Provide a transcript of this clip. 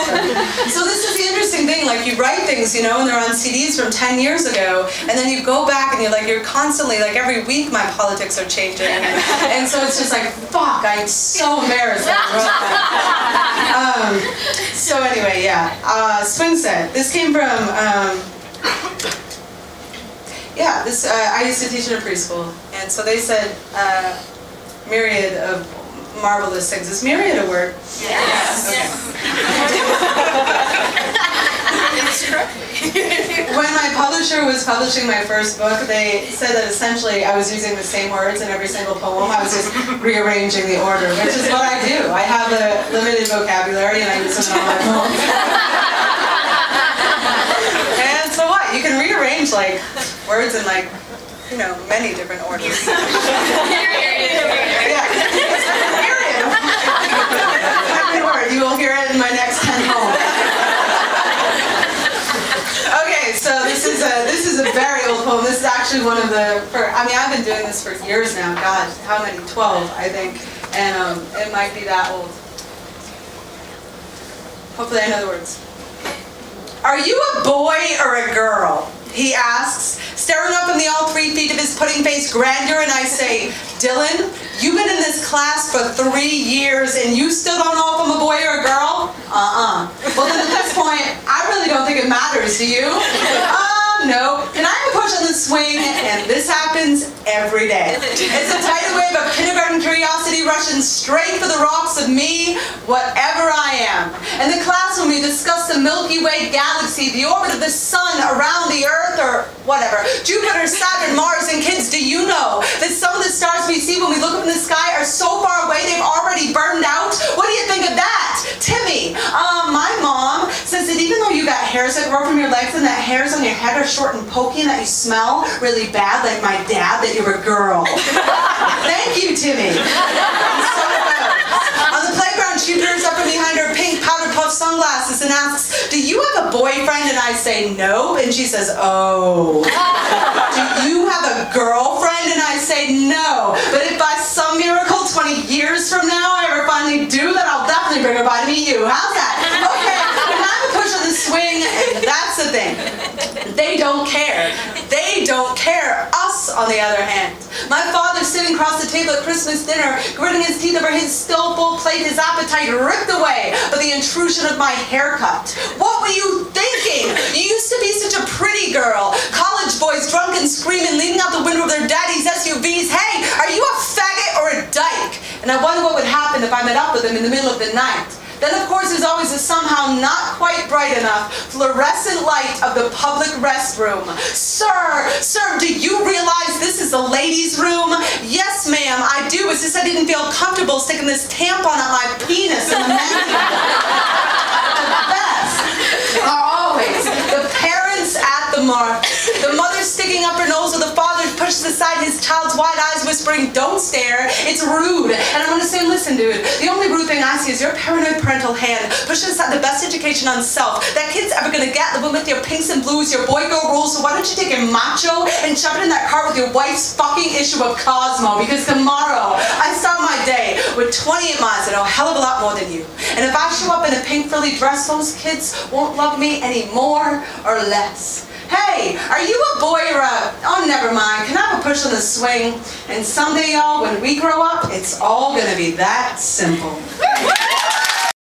So this is the interesting thing, like you write things, you know, and they're on CDs from 10 years ago, and then you go back and you're constantly, like every week my politics are changing. And so it's just like, fuck, I'm so embarrassed that I wrote that. So anyway, yeah. Swingset. This came from, I used to teach in a preschool, and so they said myriad of marvelous things. Is myriad a word? Yes. Okay. It's true. When my publisher was publishing my first book, they said that essentially I was using the same words in every single poem. I was just rearranging the order, which is what I do. I have a limited vocabulary and I use them in all my poems. And so what? You can rearrange like words in like, you know, many different orders. You will hear it in my next 10 poems. Okay, so this is a very old poem. This is actually one of the, I've been doing this for years now. God, how many? 12, I think. And it might be that old. Hopefully I know the words. Are you a boy or a girl? He asks, staring up from the all 3 feet of his pudding face grandeur, and I say, Dylan, you've been in this class for 3 years and you still don't know if I'm a boy or a girl? Well then at this point, I really don't think it matters, do you? No. Can I have a push on the swing? And this happens every day. It's a tidal wave of kindergarten curiosity rushing straight for the rocks of me, whatever I am. And the class when we discuss the Milky Way galaxy, the orbit of the sun around the Earth, or whatever, Jupiter, Saturn, Mars, and kids, do you know that some of the stars we see when we look up in the sky are so far away they've already burned out? What do you think of that? Timmy, my mom says that even though you got hairs that grow from your legs and that hairs on your head are short and pokey and that you smell really bad like my dad, that you're a girl. Thank you, Timmy. On the playground, she peers up from behind her pink powder puff sunglasses and asks, do you have a boyfriend? And I say, no. And she says, oh. Do you have a girlfriend? And I say, no. But if by some miracle 20 years from now I ever finally do, then I'll definitely bring her by to meet you. How's that? Okay. And I'm a push on the swing, and that's the thing. They don't care. They don't care. Us, on the other hand. My father sitting across the table at Christmas dinner, gritting his teeth over his still full plate, his appetite ripped away by the intrusion of my haircut. What were you thinking? You used to be such a pretty girl. College boys drunk and screaming, leaning out the window of their daddy's SUVs. Hey, are you a faggot or a dyke? And I wonder what would happen if I met up with him in the middle of the night. Then, of course, there's always a somehow not quite bright enough fluorescent light of the public restroom. Sir, do you realize this is the ladies' room? Yes, ma'am, I do. It's just I didn't feel comfortable sticking this tampon on my penis in the men's room. The best are always the parents at the mark. The mother sticking up her nose, or the father pushes aside his child's wide eyes, whispering, don't stare, it's rude. And I'm going to say, listen, dude, the only rude thing I see is your paranoid parental hand pushing aside the best education on self that kid's ever going to get, the one with your pinks and blues, your boy-girl rules. So why don't you take your macho and shove it in that car with your wife's fucking issue of Cosmo? Because tomorrow I start my day with 28 miles that know a hell of a lot more than you. And if I show up in a pink frilly dress, those kids won't love me any more or less. Hey, are you a boy or a... Oh, never mind. Can I have a push on the swing? And someday, y'all, when we grow up, it's all gonna be that simple.